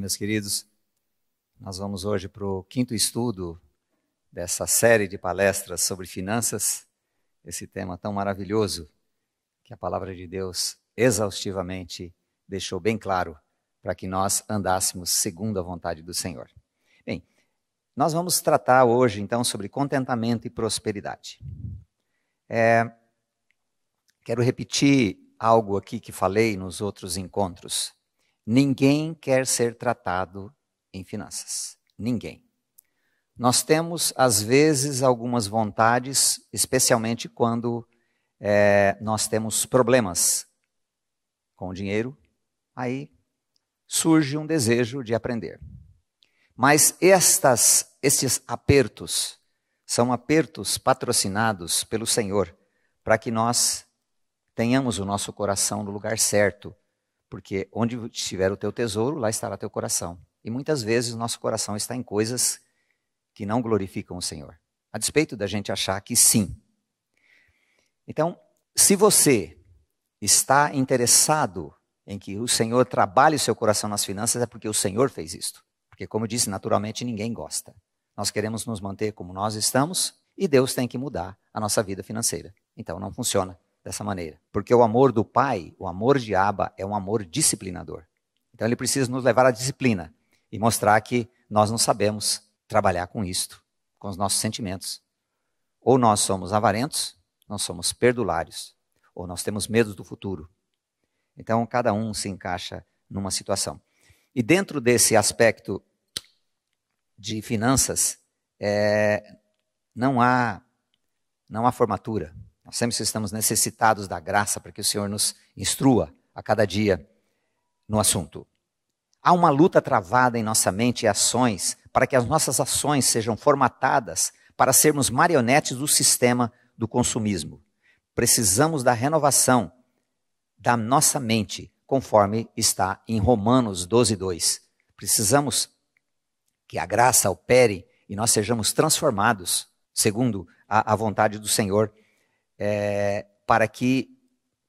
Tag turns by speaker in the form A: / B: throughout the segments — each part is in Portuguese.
A: meus queridos. Nós vamos hoje para o 5º estudo dessa série de palestras sobre finanças, esse tema tão maravilhoso que a palavra de Deus exaustivamente deixou bem claro para que nós andássemos segundo a vontade do Senhor. Bem, nós vamos tratar hoje então sobre contentamento e prosperidade. Quero repetir algo aqui que falei nos outros encontros. Ninguém quer ser tratado em finanças. Ninguém. Nós temos, às vezes, algumas vontades, especialmente quando nós temos problemas com o dinheiro, aí surge um desejo de aprender. Mas estes apertos são apertos patrocinados pelo Senhor para que nós tenhamos o nosso coração no lugar certo. Porque onde estiver o teu tesouro, lá estará teu coração. E muitas vezes o nosso coração está em coisas que não glorificam o Senhor. A despeito da gente achar que sim. Então, se você está interessado em que o Senhor trabalhe o seu coração nas finanças, é porque o Senhor fez isto. Porque, como eu disse, naturalmente ninguém gosta. Nós queremos nos manter como nós estamos e Deus tem que mudar a nossa vida financeira. Então, não funciona dessa maneira. Porque o amor do Pai, o amor de Abba, é um amor disciplinador. Então ele precisa nos levar à disciplina e mostrar que nós não sabemos trabalhar com isto, com os nossos sentimentos. Ou nós somos avarentos, nós somos perdulários, ou nós temos medo do futuro. Então cada um se encaixa numa situação. E dentro desse aspecto de finanças, não há formatura. Nós sempre estamos necessitados da graça para que o Senhor nos instrua a cada dia no assunto. Há uma luta travada em nossa mente e ações para que as nossas ações sejam formatadas para sermos marionetes do sistema do consumismo. Precisamos da renovação da nossa mente, conforme está em Romanos 12:2. Precisamos que a graça opere e nós sejamos transformados, segundo a vontade do Senhor, para que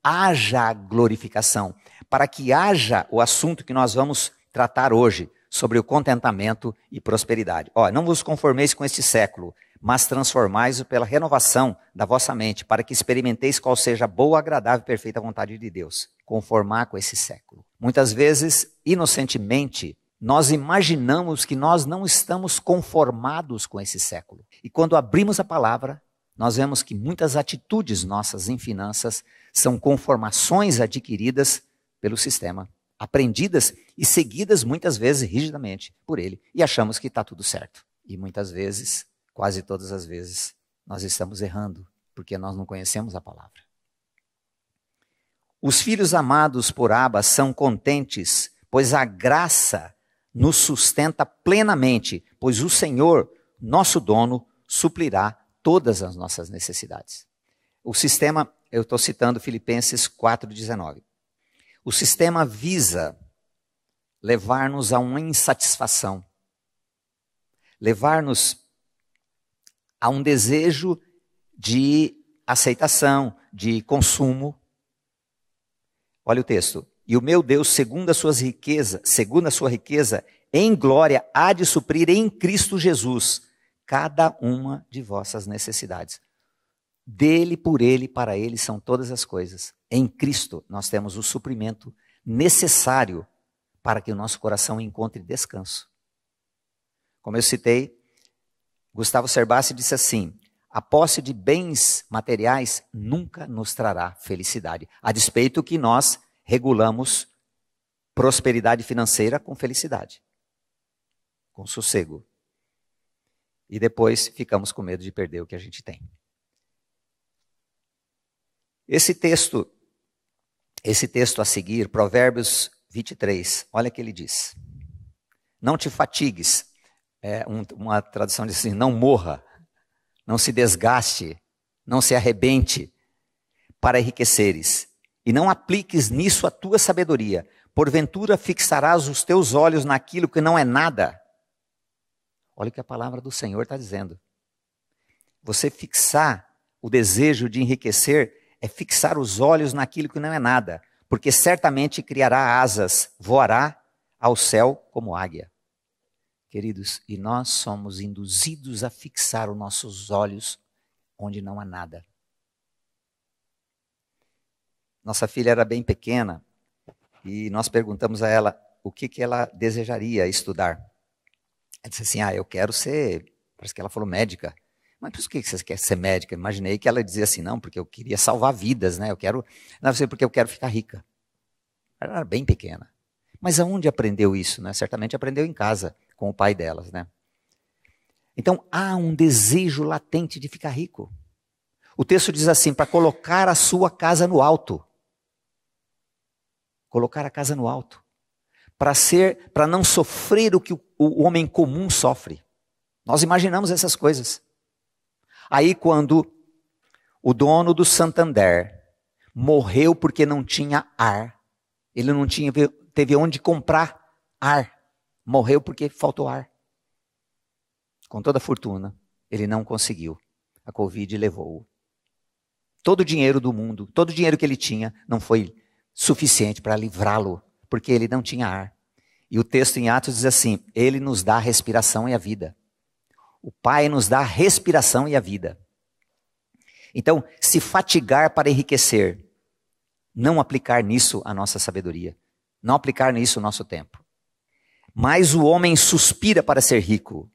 A: haja glorificação, para que haja o assunto que nós vamos tratar hoje, sobre o contentamento e prosperidade. Não vos conformeis com este século, mas transformais-o pela renovação da vossa mente, para que experimenteis qual seja a boa, agradável e perfeita vontade de Deus. Conformar com esse século. Muitas vezes, inocentemente, nós imaginamos que nós não estamos conformados com esse século. E quando abrimos a palavra, nós vemos que muitas atitudes nossas em finanças são conformações adquiridas pelo sistema, aprendidas e seguidas muitas vezes rigidamente por ele. E achamos que está tudo certo. E muitas vezes, quase todas as vezes, nós estamos errando, porque nós não conhecemos a palavra. Os filhos amados por Abba são contentes, pois a graça nos sustenta plenamente, pois o Senhor, nosso dono, suplirá todas as nossas necessidades. O sistema, eu estou citando Filipenses 4:19. O sistema visa levar-nos a uma insatisfação, levar-nos a um desejo de aceitação, de consumo. Olha o texto. E o meu Deus, segundo a sua riqueza, em glória, há de suprir em Cristo Jesus cada uma de vossas necessidades. Dele, por ele, para ele são todas as coisas. Em Cristo nós temos o suprimento necessário para que o nosso coração encontre descanso. Como eu citei, Gustavo Cerbasi disse assim: a posse de bens materiais nunca nos trará felicidade. A despeito que nós regulamos prosperidade financeira com felicidade, com sossego. E depois ficamos com medo de perder o que a gente tem. Esse texto a seguir, Provérbios 23, olha o que ele diz. Não te fatigues, uma tradução diz assim, não morra, não se desgaste, não se arrebente para enriqueceres. E não apliques nisso a tua sabedoria. Porventura fixarás os teus olhos naquilo que não é nada. Olha o que a palavra do Senhor está dizendo. Você fixar o desejo de enriquecer é fixar os olhos naquilo que não é nada, porque certamente criará asas, voará ao céu como águia. Queridos, e nós somos induzidos a fixar os nossos olhos onde não há nada. Nossa filha era bem pequena e nós perguntamos a ela o que ela desejaria estudar. Ela disse assim, eu quero ser, parece que ela falou médica. Mas por que você quer ser médica? Imaginei que ela dizia assim, não, porque eu queria salvar vidas, né? Não sei, porque eu quero ficar rica. Ela era bem pequena. Mas aonde aprendeu isso, né? Certamente aprendeu em casa, com o pai delas, né? Então, há um desejo latente de ficar rico. O texto diz assim, para colocar a sua casa no alto. Colocar a casa no alto. Para não sofrer o que o homem comum sofre. Nós imaginamos essas coisas. Aí quando o dono do Santander morreu porque não tinha ar, ele não teve onde comprar ar, morreu porque faltou ar. Com toda a fortuna, ele não conseguiu. A Covid levou-o. Todo o dinheiro do mundo, todo o dinheiro que ele tinha, não foi suficiente para livrá-lo, porque ele não tinha ar. E o texto em Atos diz assim, ele nos dá a respiração e a vida. O Pai nos dá a respiração e a vida. Então, se fatigar para enriquecer, não aplicar nisso a nossa sabedoria, não aplicar nisso o nosso tempo. Mas o homem suspira para ser rico.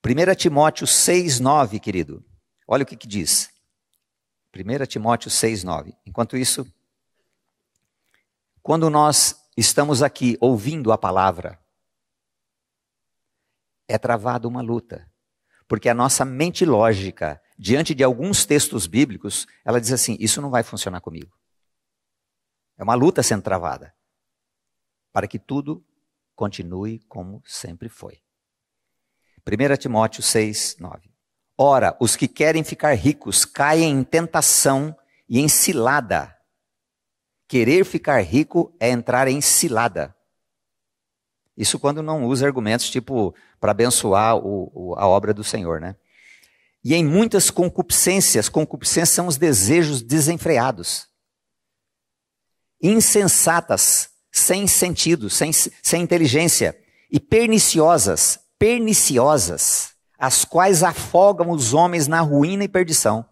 A: 1 Timóteo 6,9, querido. Olha o que diz. 1 Timóteo 6,9. Enquanto isso, quando nós estamos aqui ouvindo a palavra, é travada uma luta. Porque a nossa mente lógica, diante de alguns textos bíblicos, ela diz assim, isso não vai funcionar comigo. É uma luta sendo travada. Para que tudo continue como sempre foi. 1 Timóteo 6,9. Ora, os que querem ficar ricos caem em tentação e em cilada. Querer ficar rico é entrar em cilada. Isso quando não usa argumentos tipo para abençoar a obra do Senhor, né? E em muitas concupiscências são os desejos desenfreados. Insensatas, sem sentido, sem inteligência. E perniciosas, as quais afogam os homens na ruína e perdição.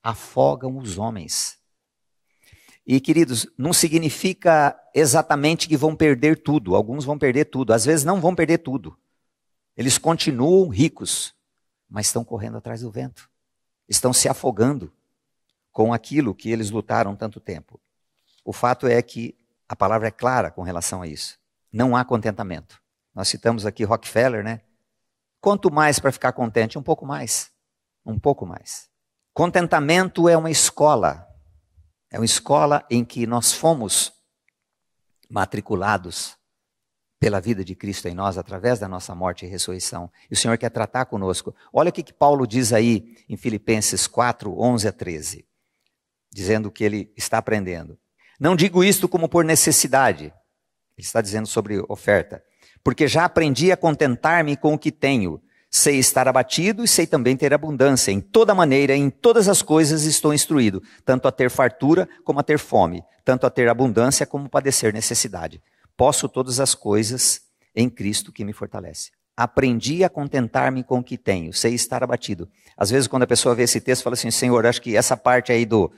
A: Afogam os homens. E, queridos, não significa exatamente que vão perder tudo. Alguns vão perder tudo. Às vezes não vão perder tudo. Eles continuam ricos, mas estão correndo atrás do vento. Estão se afogando com aquilo que eles lutaram tanto tempo. O fato é que a palavra é clara com relação a isso. Não há contentamento. Nós citamos aqui Rockefeller, né? Quanto mais para ficar contente? Um pouco mais. Um pouco mais. Contentamento é uma escola. É uma escola em que nós fomos matriculados pela vida de Cristo em nós, através da nossa morte e ressurreição. E o Senhor quer tratar conosco. Olha o que Paulo diz aí em Filipenses 4, 11 a 13. Dizendo que ele está aprendendo. Não digo isto como por necessidade. Ele está dizendo sobre oferta. Porque já aprendi a contentar-me com o que tenho. Sei estar abatido e sei também ter abundância. Em toda maneira, em todas as coisas estou instruído, tanto a ter fartura como a ter fome, tanto a ter abundância como padecer necessidade. Posso todas as coisas em Cristo que me fortalece. Aprendi a contentar-me com o que tenho, sei estar abatido. Às vezes quando a pessoa vê esse texto, fala assim, Senhor, acho que essa parte aí do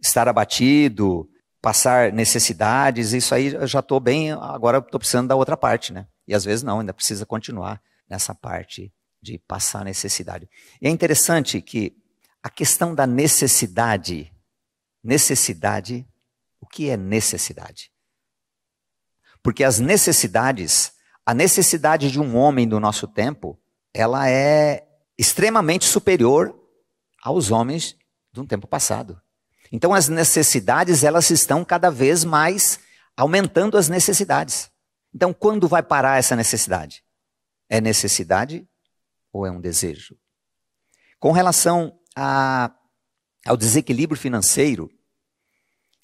A: estar abatido, passar necessidades, isso aí eu já estou bem, agora estou precisando da outra parte, né? E às vezes não, ainda precisa continuar nessa parte de passar necessidade. E é interessante que a questão da necessidade, o que é necessidade? Porque as necessidades, a necessidade de um homem do nosso tempo, ela é extremamente superior aos homens de um tempo passado. Então as necessidades, elas estão cada vez mais aumentando as necessidades. Então quando vai parar essa necessidade? É necessidade ou é um desejo? Com relação ao desequilíbrio financeiro,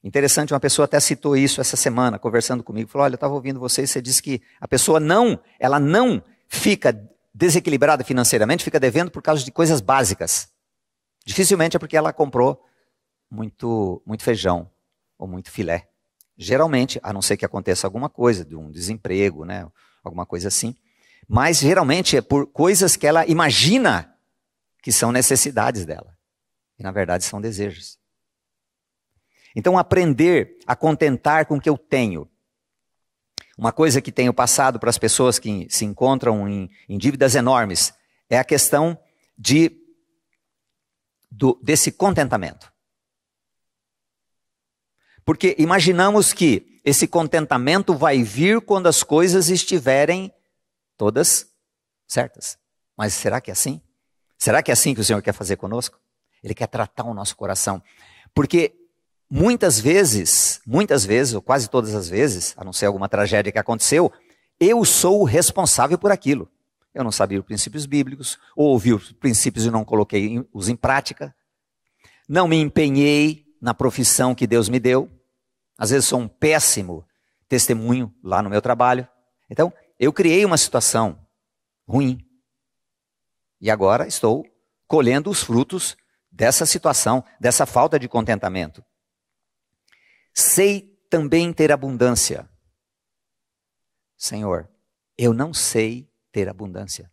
A: interessante, uma pessoa até citou isso essa semana, conversando comigo, falou, olha, eu estava ouvindo você disse que a pessoa ela não fica desequilibrada financeiramente, fica devendo por causa de coisas básicas. Dificilmente é porque ela comprou muito feijão ou muito filé. Geralmente, a não ser que aconteça alguma coisa, de um desemprego, né? Alguma coisa assim. Mas geralmente é por coisas que ela imagina que são necessidades dela. E na verdade são desejos. Então aprender a contentar com o que eu tenho. Uma coisa que tenho passado para as pessoas que se encontram em dívidas enormes é a questão desse contentamento. Porque imaginamos que esse contentamento vai vir quando as coisas estiverem todas certas. Mas será que é assim? Será que é assim que o Senhor quer fazer conosco? Ele quer tratar o nosso coração. Porque muitas vezes, ou quase todas as vezes, a não ser alguma tragédia que aconteceu, eu sou o responsável por aquilo. Eu não sabia os princípios bíblicos, ou ouvi os princípios e não coloquei-os em prática. Não me empenhei na profissão que Deus me deu. Às vezes sou um péssimo testemunho lá no meu trabalho. Então, eu criei uma situação ruim. E agora estou colhendo os frutos dessa situação, dessa falta de contentamento. Sei também ter abundância. Senhor, eu não sei ter abundância.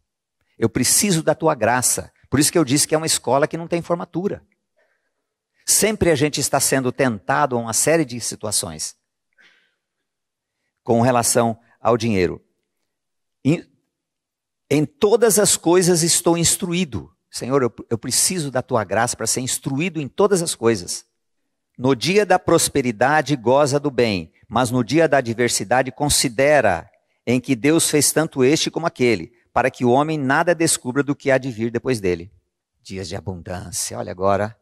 A: Eu preciso da tua graça. Por isso que eu disse que é uma escola que não tem formatura. Sempre a gente está sendo tentado a uma série de situações com relação ao dinheiro. Em todas as coisas estou instruído. Senhor, eu preciso da tua graça para ser instruído em todas as coisas. No dia da prosperidade goza do bem, mas no dia da adversidade considera em que Deus fez tanto este como aquele, para que o homem nada descubra do que há de vir depois dele. Dias de abundância, olha agora.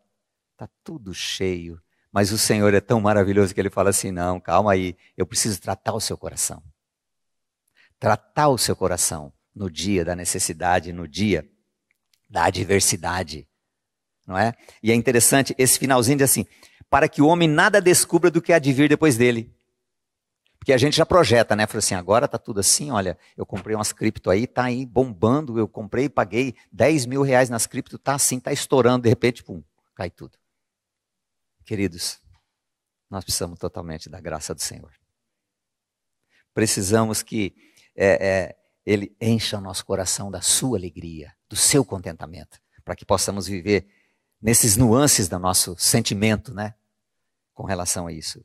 A: Está tudo cheio, mas o Senhor é tão maravilhoso que Ele fala assim, não, calma aí, eu preciso tratar o seu coração. Tratar o seu coração no dia da necessidade, no dia da adversidade, não é? E é interessante, esse finalzinho diz assim, para que o homem nada descubra do que há de vir depois dele. Porque a gente já projeta, né? Fala assim, agora está tudo assim, olha, eu comprei umas cripto aí, está aí bombando, eu comprei e paguei 10 mil reais nas cripto, está assim, está estourando, de repente, pum, cai tudo. Queridos, nós precisamos totalmente da graça do Senhor. Precisamos que Ele encha o nosso coração da sua alegria, do seu contentamento, para que possamos viver nesses nuances do nosso sentimento, né? Com relação a isso.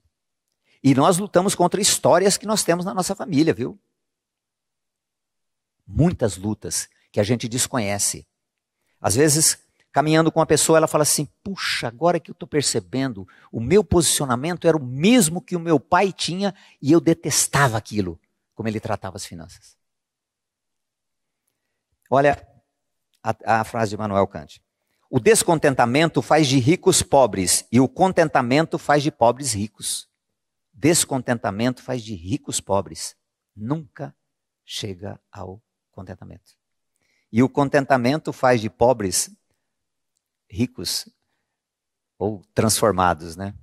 A: E nós lutamos contra histórias que nós temos na nossa família, viu? Muitas lutas que a gente desconhece. Às vezes, caminhando com uma pessoa, ela fala assim, puxa, agora que eu estou percebendo, o meu posicionamento era o mesmo que o meu pai tinha e eu detestava aquilo, como ele tratava as finanças. Olha a frase de Immanuel Kant. O descontentamento faz de ricos pobres e o contentamento faz de pobres ricos. Descontentamento faz de ricos pobres. Nunca chega ao contentamento. E o contentamento faz de pobres ricos ou transformados, né?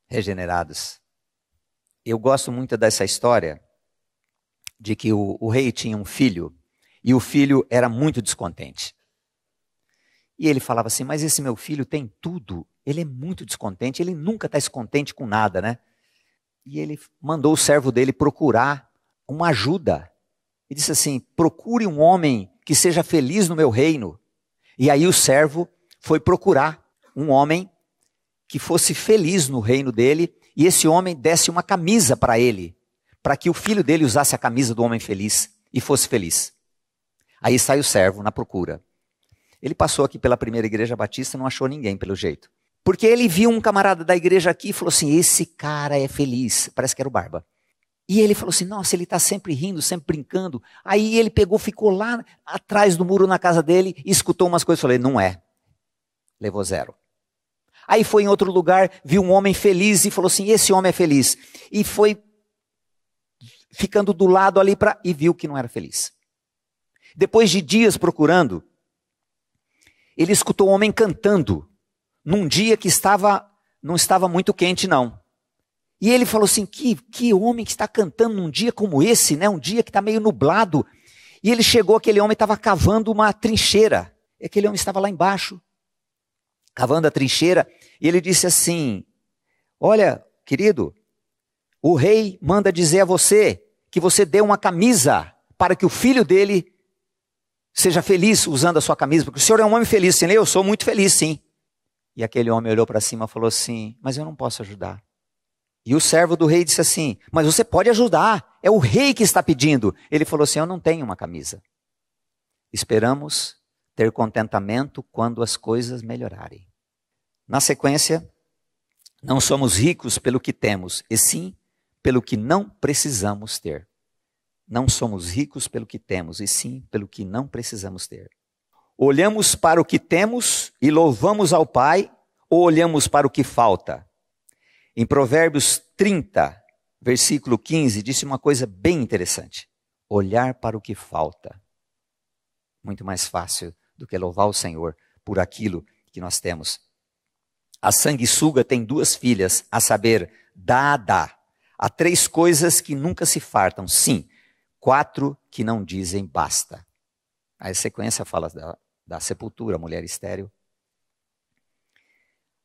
A: Regenerados. Eu gosto muito dessa história de que o rei tinha um filho e o filho era muito descontente. E ele falava assim, mas esse meu filho tem tudo, ele é muito descontente, ele nunca está descontente com nada, né? E ele mandou o servo dele procurar uma ajuda. E disse assim, procure um homem que seja feliz no meu reino. E aí o servo foi procurar um homem que fosse feliz no reino dele, e esse homem desse uma camisa para ele, para que o filho dele usasse a camisa do homem feliz e fosse feliz. Aí sai o servo na procura. Ele passou aqui pela primeira igreja batista e não achou ninguém pelo jeito. Porque ele viu um camarada da igreja aqui e falou assim, esse cara é feliz, parece que era o Barba. E ele falou assim, nossa, ele está sempre rindo, sempre brincando. Aí ele pegou, ficou lá atrás do muro na casa dele, escutou umas coisas e falou, não é. Levou 0. Aí foi em outro lugar, viu um homem feliz e falou assim, esse homem é feliz. E foi ficando do lado ali e viu que não era feliz. Depois de dias procurando, ele escutou um homem cantando, num dia que não estava muito quente não. E ele falou assim, que homem que está cantando num dia como esse, né? Um dia que está meio nublado. E ele chegou, aquele homem estava cavando uma trincheira. E aquele homem estava lá embaixo, cavando a trincheira. E ele disse assim, olha, querido, O rei manda dizer a você que você dê uma camisa para que o filho dele seja feliz usando a sua camisa, porque o senhor é um homem feliz, sim, eu sou muito feliz, sim. E aquele homem olhou para cima e falou assim, mas eu não posso ajudar. E o servo do rei disse assim, mas você pode ajudar, é o rei que está pedindo. Ele falou assim, eu não tenho uma camisa. Esperamos ter contentamento quando as coisas melhorarem. Na sequência, não somos ricos pelo que temos, e sim pelo que não precisamos ter. Não somos ricos pelo que temos, e sim pelo que não precisamos ter. Olhamos para o que temos e louvamos ao Pai, ou olhamos para o que falta? Em Provérbios 30, versículo 15, disse uma coisa bem interessante. Olhar para o que falta. Muito mais fácil do que louvar o Senhor por aquilo que nós temos. A sanguessuga tem 2 filhas, a saber, Dá. Há 3 coisas que nunca se fartam, sim. 4 que não dizem basta. A sequência fala da sepultura, mulher estéril.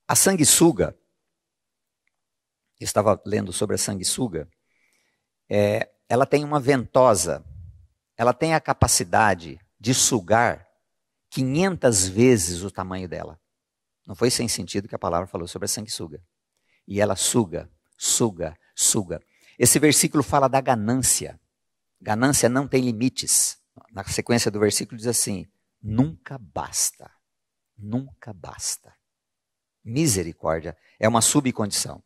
A: A sanguessuga, eu estava lendo sobre a sanguessuga, ela tem uma ventosa, ela tem a capacidade de sugar 500 vezes o tamanho dela. Não foi sem sentido que a palavra falou sobre a sanguessuga. E ela suga. Esse versículo fala da ganância. Ganância não tem limites. Na sequência do versículo diz assim, nunca basta. Nunca basta. Misericórdia é uma subcondição.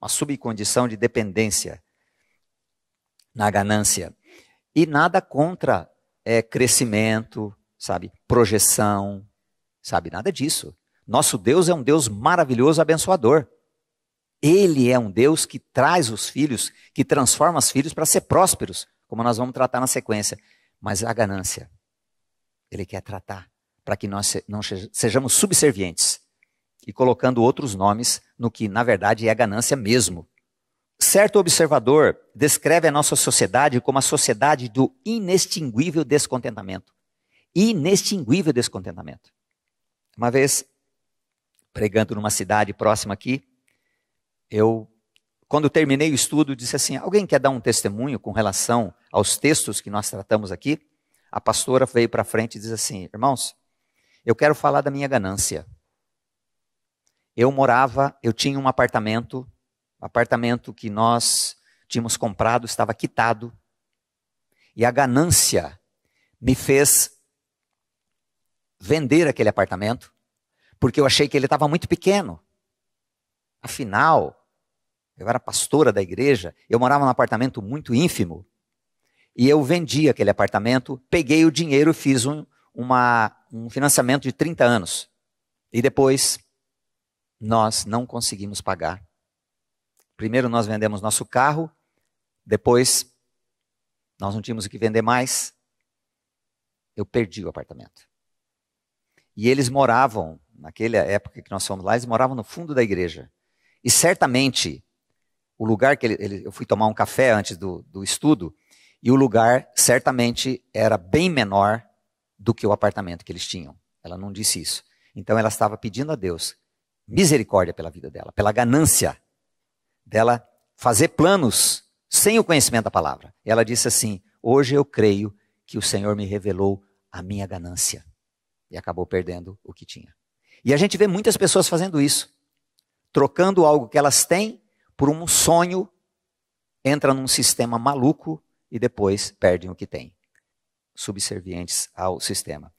A: Uma subcondição de dependência na ganância. E nada contra crescimento, sabe, projeção, sabe, nada disso. Nosso Deus é um Deus maravilhoso, abençoador. Ele é um Deus que traz os filhos, que transforma os filhos para ser prósperos, como nós vamos tratar na sequência. Mas a ganância, Ele quer tratar para que nós não sejamos subservientes e colocando outros nomes no que na verdade é ganância mesmo. Certo observador descreve a nossa sociedade como a sociedade do inextinguível descontentamento. Inextinguível descontentamento. Uma vez, pregando numa cidade próxima aqui, quando terminei o estudo, disse assim, alguém quer dar um testemunho com relação aos textos que nós tratamos aqui? A pastora veio para frente e disse assim, irmãos, eu quero falar da minha ganância. Eu tinha um apartamento que nós tínhamos comprado, estava quitado, e a ganância me fez vender aquele apartamento, porque eu achei que ele estava muito pequeno. Afinal, eu era pastora da igreja, eu morava num apartamento muito ínfimo, e eu vendi aquele apartamento, peguei o dinheiro e fiz um financiamento de 30 anos. E depois, nós não conseguimos pagar. Primeiro nós vendemos nosso carro, depois nós não tínhamos o que vender mais, eu perdi o apartamento. E eles moravam, naquela época que nós fomos lá, eles moravam no fundo da igreja. E certamente, o lugar que eu fui tomar um café antes do estudo, e o lugar certamente era bem menor do que o apartamento que eles tinham. Ela não disse isso. Então ela estava pedindo a Deus misericórdia pela vida dela, pela ganância dela fazer planos sem o conhecimento da palavra. E ela disse assim, hoje eu creio que o Senhor me revelou a minha ganância. E acabou perdendo o que tinha. E a gente vê muitas pessoas fazendo isso. Trocando algo que elas têm por um sonho, entra num sistema maluco e depois perdem o que têm. Subservientes ao sistema.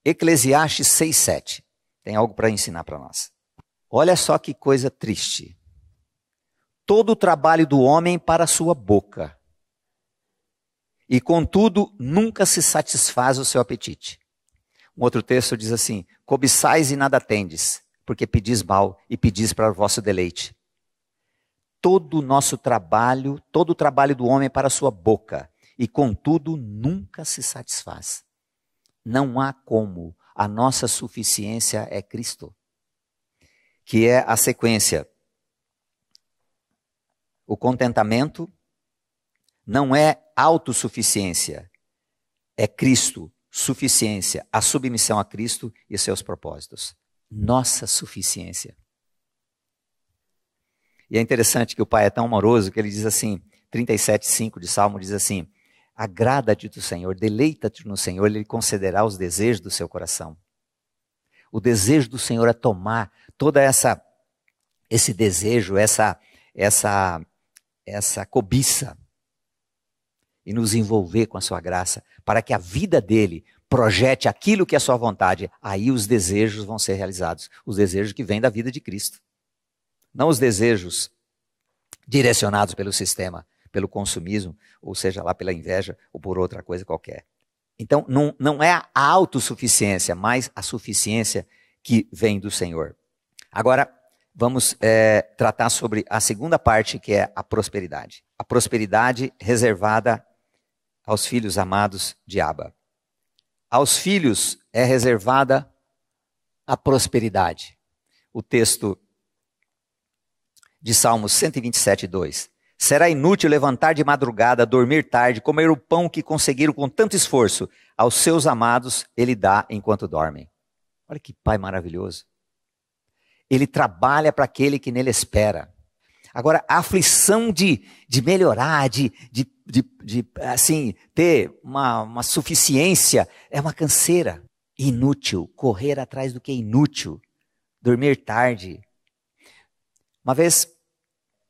A: Eclesiastes 6:7. Tem algo para ensinar para nós. Olha só que coisa triste. Todo o trabalho do homem para a sua boca. E contudo, nunca se satisfaz o seu apetite. Um outro texto diz assim, cobiçais e nada tendes, porque pedis mal e pedis para o vosso deleite. Todo o trabalho do homem é para a sua boca, e contudo nunca se satisfaz. Não há como, a nossa suficiência é Cristo. Que é a sequência. O contentamento não é autossuficiência, é Cristo, suficiência, a submissão a Cristo e seus propósitos. Nossa suficiência. E é interessante que o pai é tão amoroso que ele diz assim, 37:5 de Salmo diz assim, agrada-te do Senhor, deleita-te no Senhor, Ele concederá os desejos do seu coração. O desejo do Senhor é tomar toda esse desejo, essa cobiça e nos envolver com a sua graça, para que a vida dele projete aquilo que é a sua vontade. Aí os desejos vão ser realizados, os desejos que vêm da vida de Cristo. Não os desejos direcionados pelo sistema, pelo consumismo, ou seja lá pela inveja ou por outra coisa qualquer. Então não é a autossuficiência, mas a suficiência que vem do Senhor. Agora vamos tratar sobre a segunda parte, que é a prosperidade. A prosperidade reservada aos filhos amados de Abba. Aos filhos é reservada a prosperidade. O texto de Salmos 127:2. Será inútil levantar de madrugada, dormir tarde, comer o pão que conseguiram com tanto esforço. Aos seus amados ele dá enquanto dormem. Olha que pai maravilhoso. Ele trabalha para aquele que nele espera. Agora, a aflição de melhorar, de assim, ter uma suficiência, é uma canseira. Inútil, correr atrás do que é inútil, dormir tarde. Uma vez,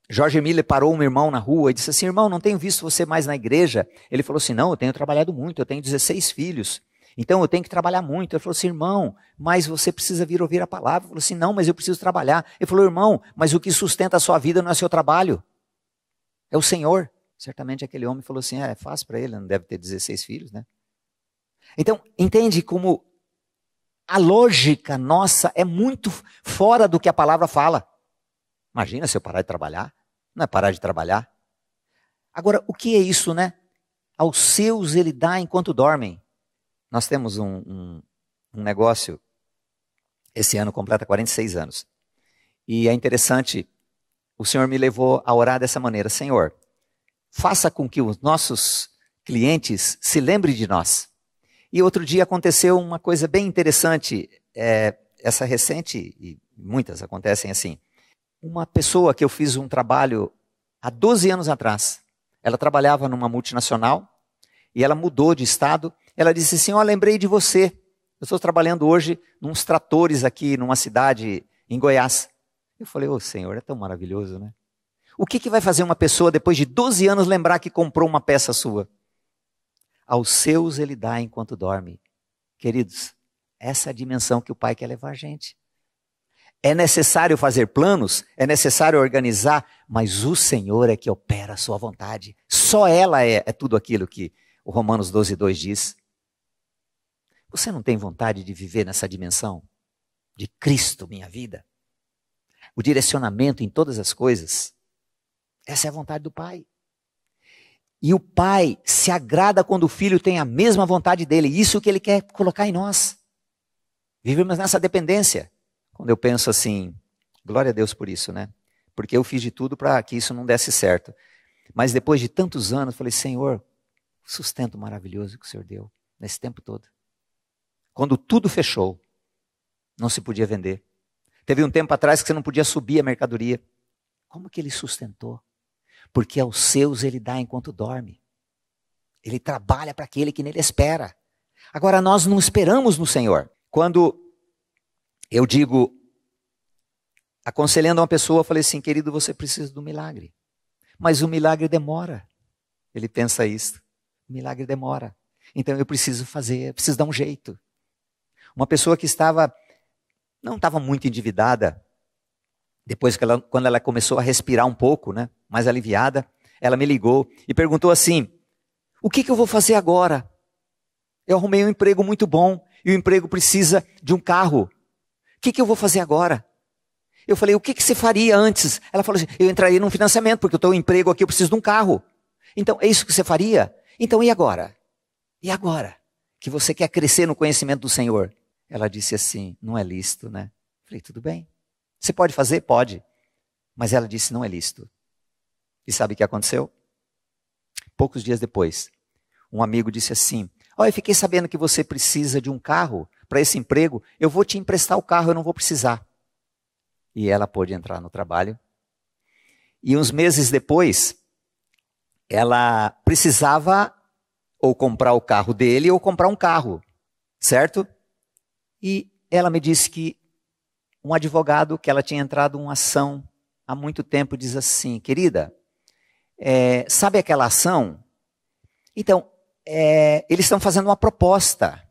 A: Jorge Miller parou um irmão na rua e disse assim, irmão, não tenho visto você mais na igreja. Ele falou assim, não, eu tenho trabalhado muito, eu tenho 16 filhos. Então eu tenho que trabalhar muito. Ele falou assim, irmão, mas você precisa vir ouvir a palavra. Ele falou assim, não, mas eu preciso trabalhar. Ele falou, irmão, mas o que sustenta a sua vida não é seu trabalho, é o Senhor. Certamente aquele homem falou assim, é fácil para ele, não deve ter 16 filhos, né? Então, entende como a lógica nossa é muito fora do que a palavra fala. Imagina se eu parar de trabalhar, não é parar de trabalhar. Agora, o que é isso, né? Aos seus ele dá enquanto dormem. Nós temos um negócio, esse ano completa 46 anos. E é interessante, o Senhor me levou a orar dessa maneira. Senhor, faça com que os nossos clientes se lembrem de nós. E outro dia aconteceu uma coisa bem interessante, essa recente, e muitas acontecem assim. Uma pessoa que eu fiz um trabalho há 12 anos atrás, ela trabalhava numa multinacional e ela mudou de estado. Ela disse assim, lembrei de você, eu estou trabalhando hoje nos tratores aqui numa cidade em Goiás. Eu falei, Senhor, é tão maravilhoso, né? O que vai fazer uma pessoa depois de 12 anos lembrar que comprou uma peça sua? Aos seus ele dá enquanto dorme. Queridos, essa é a dimensão que o Pai quer levar a gente. É necessário fazer planos, é necessário organizar, mas o Senhor é que opera a sua vontade. Só ela é tudo aquilo que o Romanos 12:2 diz. Você não tem vontade de viver nessa dimensão? De Cristo, minha vida? O direcionamento em todas as coisas? Essa é a vontade do Pai. E o Pai se agrada quando o Filho tem a mesma vontade dele. Isso que ele quer colocar em nós. Vivemos nessa dependência. Quando eu penso assim, glória a Deus por isso, né? Porque eu fiz de tudo para que isso não desse certo. Mas depois de tantos anos, falei, Senhor, sustento maravilhoso que o Senhor deu nesse tempo todo. Quando tudo fechou, não se podia vender. Teve um tempo atrás que você não podia subir a mercadoria. Como que ele sustentou? Porque aos seus ele dá enquanto dorme. Ele trabalha para aquele que nele espera. Agora nós não esperamos no Senhor. Quando eu digo, aconselhando uma pessoa, eu falei assim, querido, você precisa do milagre. Mas o milagre demora. Ele pensa isso. O milagre demora. Então eu preciso fazer, preciso dar um jeito. Uma pessoa que não estava muito endividada, depois quando ela começou a respirar um pouco, né, mais aliviada, ela me ligou e perguntou assim, o que eu vou fazer agora? Eu arrumei um emprego muito bom e o emprego precisa de um carro. O que eu vou fazer agora? Eu falei, o que você faria antes? Ela falou assim, eu entraria num financiamento, porque eu estou em emprego aqui, eu preciso de um carro. Então, é isso que você faria? Então, e agora? E agora? Que você quer crescer no conhecimento do Senhor? Ela disse assim, não é lícito, né? Eu falei, tudo bem. Você pode fazer? Pode. Mas ela disse, não é lícito. E sabe o que aconteceu? Poucos dias depois, um amigo disse assim, eu fiquei sabendo que você precisa de um carro para esse emprego, eu vou te emprestar o carro, eu não vou precisar. E ela pôde entrar no trabalho. E uns meses depois, ela precisava ou comprar o carro dele ou comprar um carro, certo? E ela me disse que um advogado que ela tinha entrado em uma ação há muito tempo diz assim: querida, sabe aquela ação? Então, eles estão fazendo uma proposta.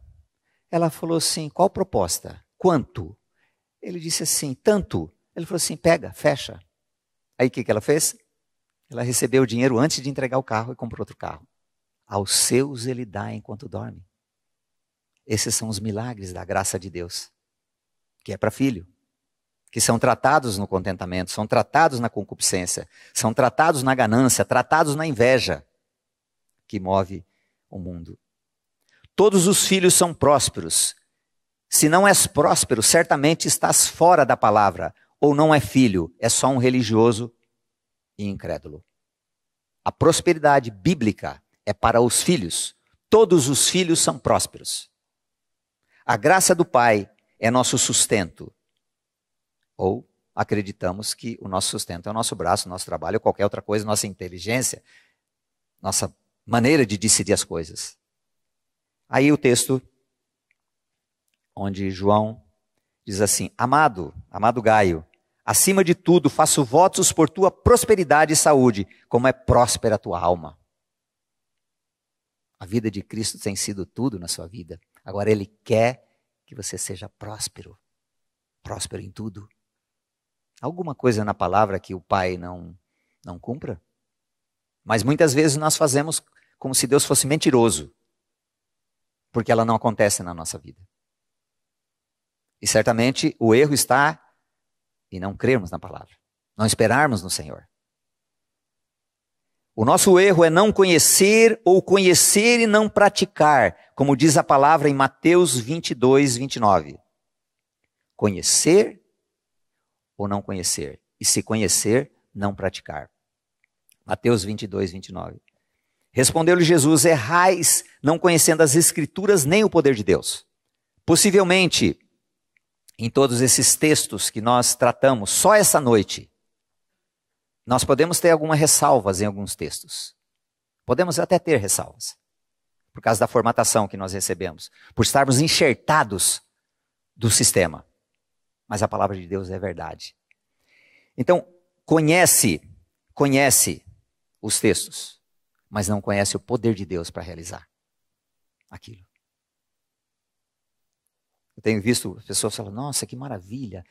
A: Ela falou assim: qual proposta? Quanto? Ele disse assim: tanto. Ele falou assim: pega, fecha. Aí o que ela fez? Ela recebeu o dinheiro antes de entregar o carro e comprou outro carro. Aos seus ele dá enquanto dorme. Esses são os milagres da graça de Deus, que é para filho, que são tratados no contentamento, são tratados na concupiscência, são tratados na ganância, tratados na inveja, que move o mundo. Todos os filhos são prósperos. Se não és próspero, certamente estás fora da palavra, ou não é filho, é só um religioso e incrédulo. A prosperidade bíblica é para os filhos. Todos os filhos são prósperos. A graça do Pai é nosso sustento. Ou acreditamos que o nosso sustento é o nosso braço, o nosso trabalho, ou qualquer outra coisa, nossa inteligência, nossa maneira de decidir as coisas. Aí o texto, onde João diz assim: amado Gaio, acima de tudo faço votos por tua prosperidade e saúde, como é próspera a tua alma. A vida de Cristo tem sido tudo na sua vida. Agora Ele quer que você seja próspero. Próspero em tudo. Alguma coisa na palavra que o Pai não cumpra? Mas muitas vezes nós fazemos como se Deus fosse mentiroso, porque ela não acontece na nossa vida. E certamente o erro está em não crermos na palavra, não esperarmos no Senhor. O nosso erro é não conhecer ou conhecer e não praticar, como diz a palavra em Mateus 22, 29. Conhecer ou não conhecer, e se conhecer, não praticar. Mateus 22, 29. Respondeu-lhe Jesus: errais, não conhecendo as Escrituras nem o poder de Deus. Possivelmente, em todos esses textos que nós tratamos, só essa noite, nós podemos ter algumas ressalvas em alguns textos. Podemos até ter ressalvas, por causa da formatação que nós recebemos, por estarmos enxertados do sistema. Mas a palavra de Deus é verdade. Então, conhece os textos, mas não conhece o poder de Deus para realizar aquilo. Eu tenho visto pessoas falando: nossa, que maravilha,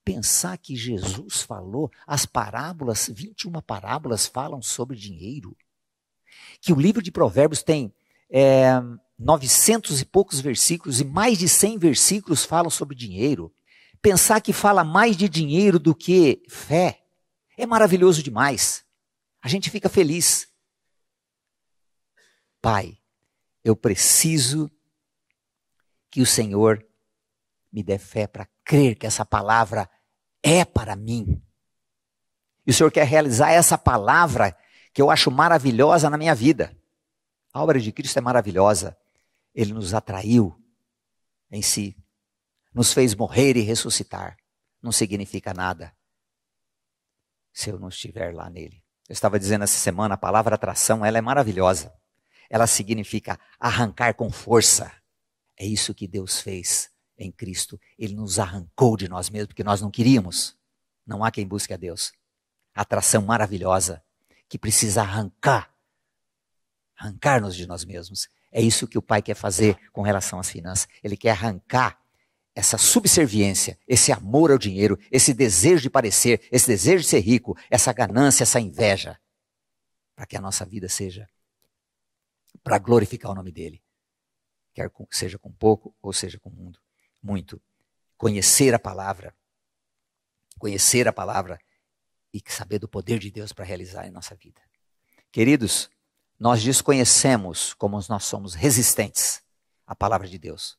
A: pensar que Jesus falou, as parábolas, 21 parábolas falam sobre dinheiro. Que o livro de Provérbios tem 900 e poucos versículos e mais de 100 versículos falam sobre dinheiro. Pensar que fala mais de dinheiro do que fé é maravilhoso demais. A gente fica feliz. Pai, eu preciso que o Senhor me dê fé para crer que essa palavra é para mim. E o Senhor quer realizar essa palavra que eu acho maravilhosa na minha vida. A obra de Cristo é maravilhosa. Ele nos atraiu em si. Nos fez morrer e ressuscitar. Não significa nada se eu não estiver lá nele. Eu estava dizendo essa semana, a palavra atração, ela é maravilhosa. Ela significa arrancar com força. É isso que Deus fez em Cristo. Ele nos arrancou de nós mesmos, porque nós não queríamos. Não há quem busque a Deus. Atração maravilhosa, que precisa arrancar-nos de nós mesmos. É isso que o Pai quer fazer com relação às finanças. Ele quer arrancar essa subserviência, esse amor ao dinheiro, esse desejo de parecer, esse desejo de ser rico, essa ganância, essa inveja, para que a nossa vida seja para glorificar o nome dele. Quer seja com pouco ou seja com muito. Conhecer a palavra e saber do poder de Deus para realizar em nossa vida. Queridos, nós desconhecemos como nós somos resistentes à palavra de Deus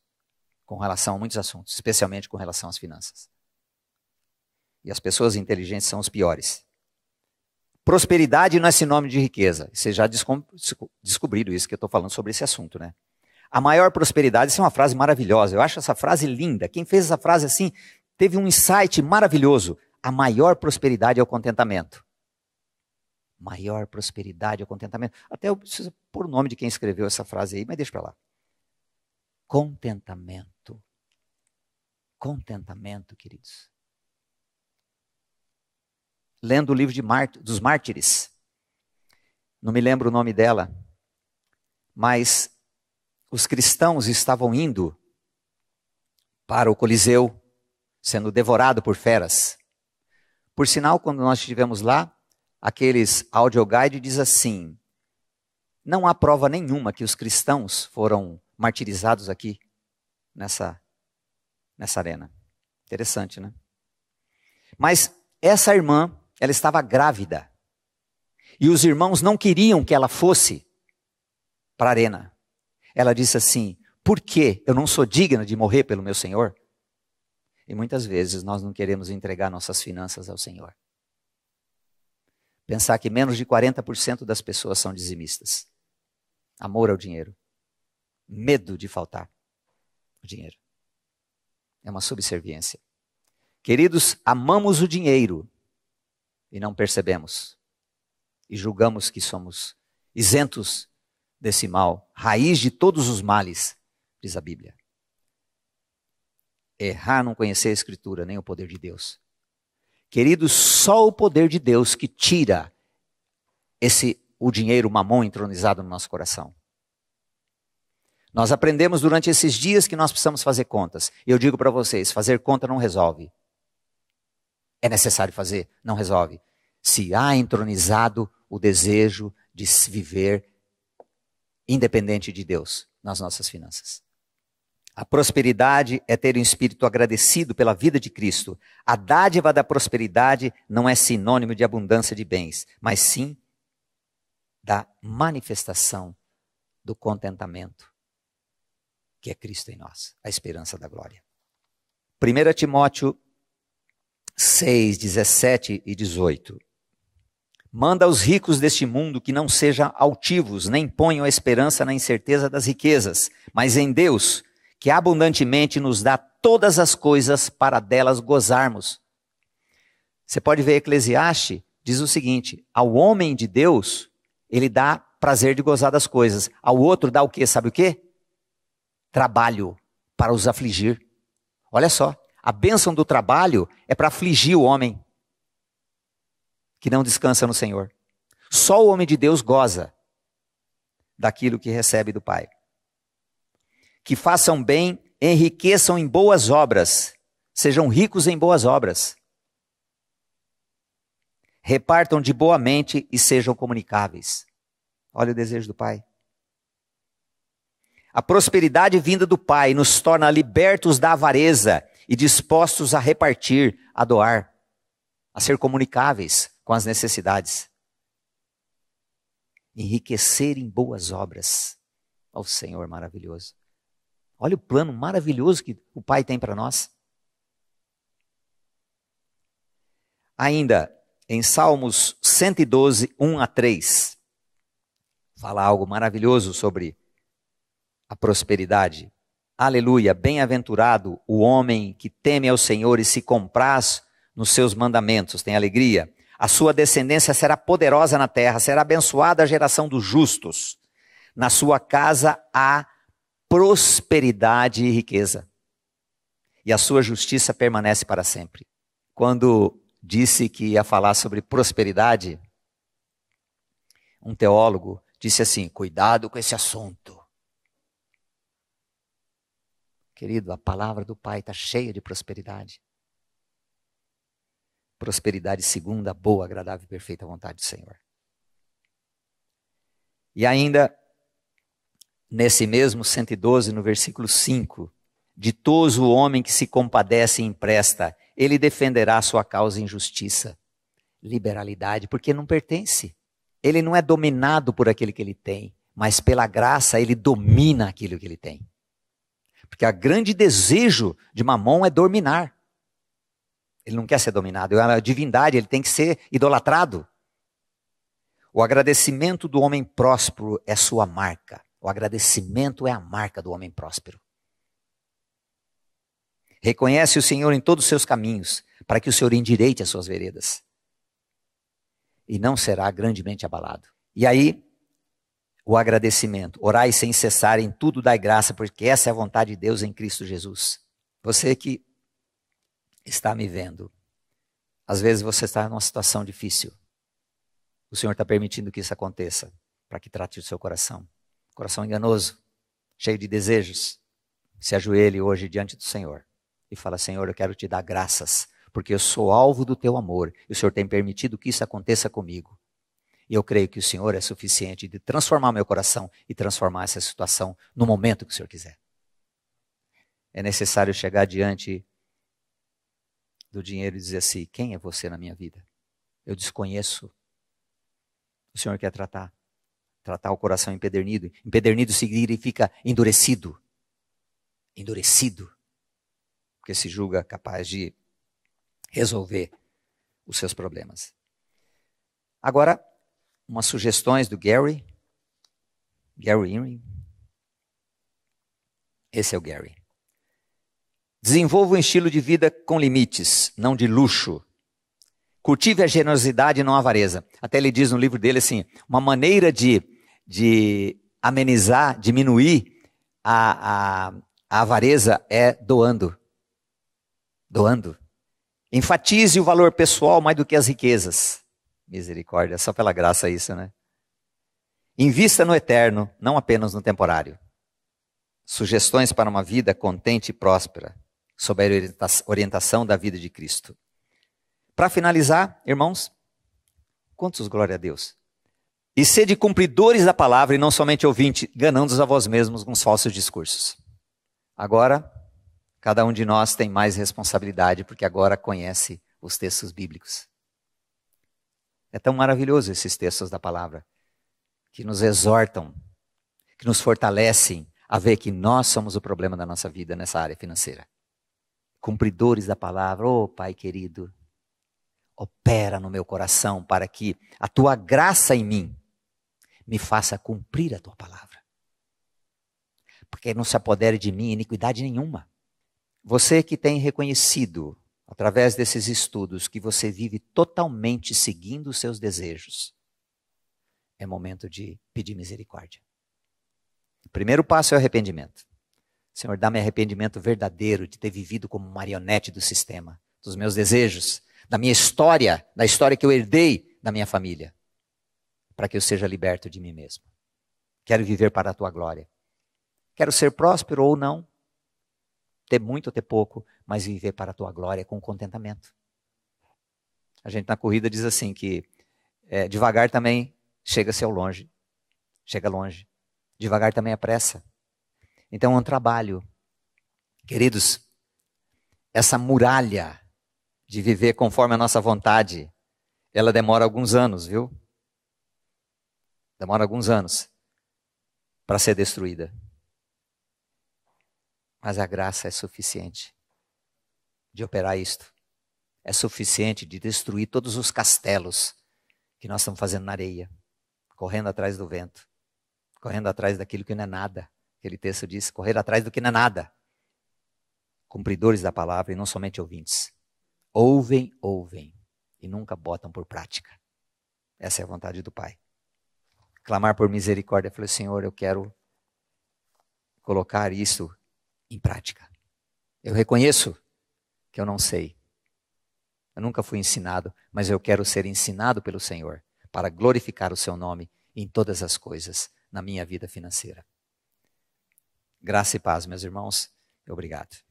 A: com relação a muitos assuntos, especialmente com relação às finanças. E as pessoas inteligentes são os piores. Prosperidade não é sinônimo de riqueza. Vocês já descobriram isso que eu estou falando sobre esse assunto, né? A maior prosperidade, isso é uma frase maravilhosa. Eu acho essa frase linda. Quem fez essa frase assim, teve um insight maravilhoso. A maior prosperidade é o contentamento. maior prosperidade ou contentamento. Até eu preciso pôr o nome de quem escreveu essa frase aí, mas deixa para lá. Contentamento. Contentamento, queridos. Lendo o livro dos mártires, não me lembro o nome dela, mas os cristãos estavam indo para o Coliseu, sendo devorado por feras. Por sinal, quando nós estivemos lá, aqueles audioguide diz assim, não há prova nenhuma que os cristãos foram martirizados aqui, nessa arena. Interessante, né? Mas essa irmã, ela estava grávida. E os irmãos não queriam que ela fosse para a arena. Ela disse assim, por que eu não sou digna de morrer pelo meu Senhor? E muitas vezes nós não queremos entregar nossas finanças ao Senhor. Pensar que menos de 40% das pessoas são dizimistas. Amor ao dinheiro. Medo de faltar o dinheiro. É uma subserviência. Queridos, amamos o dinheiro e não percebemos. E julgamos que somos isentos desse mal. Raiz de todos os males, diz a Bíblia. Errar, não conhecer a Escritura, nem o poder de Deus. Queridos, só o poder de Deus que tira o dinheiro, o mamon entronizado no nosso coração. Nós aprendemos durante esses dias que nós precisamos fazer contas. E eu digo para vocês, fazer conta não resolve. É necessário fazer? Não resolve. Se há entronizado o desejo de se viver independente de Deus nas nossas finanças. A prosperidade é ter um espírito agradecido pela vida de Cristo. A dádiva da prosperidade não é sinônimo de abundância de bens, mas sim da manifestação do contentamento, que é Cristo em nós, a esperança da glória. 1 Timóteo 6, 17 e 18. Manda aos ricos deste mundo que não sejam altivos, nem ponham a esperança na incerteza das riquezas, mas em Deus, que abundantemente nos dá todas as coisas para delas gozarmos. Você pode ver Eclesiastes, diz o seguinte, ao homem de Deus, ele dá prazer de gozar das coisas. Ao outro dá o quê? Sabe o quê? Trabalho para os afligir. Olha só, a bênção do trabalho é para afligir o homem que não descansa no Senhor. Só o homem de Deus goza daquilo que recebe do Pai. Que façam bem, enriqueçam em boas obras, sejam ricos em boas obras. Repartam de boa mente e sejam comunicáveis. Olha o desejo do Pai. A prosperidade vinda do Pai nos torna libertos da avareza e dispostos a repartir, a doar, a ser comunicáveis com as necessidades. Enriquecer em boas obras. Ó Senhor maravilhoso. Olha o plano maravilhoso que o Pai tem para nós. Ainda, em Salmos 112, 1 a 3, fala algo maravilhoso sobre a prosperidade. Aleluia, bem-aventurado o homem que teme ao Senhor e se compraz nos seus mandamentos, tem alegria. A sua descendência será poderosa na terra, será abençoada a geração dos justos. Na sua casa há prosperidade e riqueza. E a sua justiça permanece para sempre. Quando disse que ia falar sobre prosperidade, um teólogo disse assim, cuidado com esse assunto. Querido, a palavra do Pai está cheia de prosperidade. Prosperidade segundo a boa, agradável e perfeita vontade do Senhor. E ainda, nesse mesmo 112, no versículo 5, ditoso o homem que se compadece e empresta, ele defenderá a sua causa em justiça. Liberalidade, porque não pertence. Ele não é dominado por aquele que ele tem, mas pela graça ele domina aquilo que ele tem. Porque o grande desejo de Mamon é dominar. Ele não quer ser dominado, é uma divindade, ele tem que ser idolatrado. O agradecimento do homem próspero é sua marca. O agradecimento é a marca do homem próspero. Reconhece o Senhor em todos os seus caminhos, para que o Senhor endireite as suas veredas. e não será grandemente abalado. E aí, o agradecimento. Orai sem cessar, em tudo dai graça, porque essa é a vontade de Deus em Cristo Jesus. Você que está me vendo, às vezes você está numa situação difícil. O Senhor está permitindo que isso aconteça, para que trate o seu coração. Coração enganoso, cheio de desejos. Se ajoelhe hoje diante do Senhor e fala: Senhor, eu quero te dar graças, porque eu sou alvo do teu amor, e o Senhor tem permitido que isso aconteça comigo. E eu creio que o Senhor é suficiente de transformar meu coração e transformar essa situação no momento que o Senhor quiser. É necessário chegar diante do dinheiro e dizer assim: quem é você na minha vida? Eu desconheço. O Senhor quer tratar o coração empedernido. Empedernido significa endurecido. Endurecido. Porque se julga capaz de resolver os seus problemas. Agora, umas sugestões do Gary Inring. Esse é o Gary. Desenvolva um estilo de vida com limites, não de luxo. Cultive a generosidade e não a avareza. Até ele diz no livro dele assim, uma maneira de amenizar, diminuir a avareza é doando. Doando. Enfatize o valor pessoal mais do que as riquezas. Misericórdia, só pela graça isso, né? Invista no eterno, não apenas no temporário. Sugestões para uma vida contente e próspera, sob a orientação da vida de Cristo. Para finalizar, irmãos, quantos glória a Deus? E sede cumpridores da palavra e não somente ouvintes, enganando-os a vós mesmos com os falsos discursos. Agora, cada um de nós tem mais responsabilidade, porque agora conhece os textos bíblicos. É tão maravilhoso esses textos da palavra, que nos exortam, que nos fortalecem a ver que nós somos o problema da nossa vida nessa área financeira. Cumpridores da palavra, oh Pai querido, opera no meu coração para que a tua graça em mim me faça cumprir a tua palavra. Porque não se apodere de mim iniquidade nenhuma. Você que tem reconhecido, através desses estudos, que você vive totalmente seguindo os seus desejos, é momento de pedir misericórdia. O primeiro passo é o arrependimento. Senhor, dá-me arrependimento verdadeiro de ter vivido como marionete do sistema, dos meus desejos, da minha história, da história que eu herdei da minha família, para que eu seja liberto de mim mesmo. Quero viver para a tua glória. Quero ser próspero ou não, ter muito ou ter pouco, mas viver para a tua glória com contentamento. A gente na corrida diz assim que devagar também chega-se ao longe. Chega longe. Devagar também é pressa. Então é um trabalho. Queridos, essa muralha de viver conforme a nossa vontade, ela demora alguns anos, viu? Demora alguns anos para ser destruída. Mas a graça é suficiente de operar isto. É suficiente de destruir todos os castelos que nós estamos fazendo na areia, correndo atrás do vento, correndo atrás daquilo que não é nada. Aquele texto diz, correr atrás do que não é nada. Cumpridores da palavra e não somente ouvintes. Ouvem e nunca botam por prática. Essa é a vontade do Pai. Clamar por misericórdia. Eu falei, Senhor, eu quero colocar isso em prática. Eu reconheço que eu não sei. Eu nunca fui ensinado, mas eu quero ser ensinado pelo Senhor para glorificar o seu nome em todas as coisas na minha vida financeira. Graça e paz, meus irmãos. Obrigado.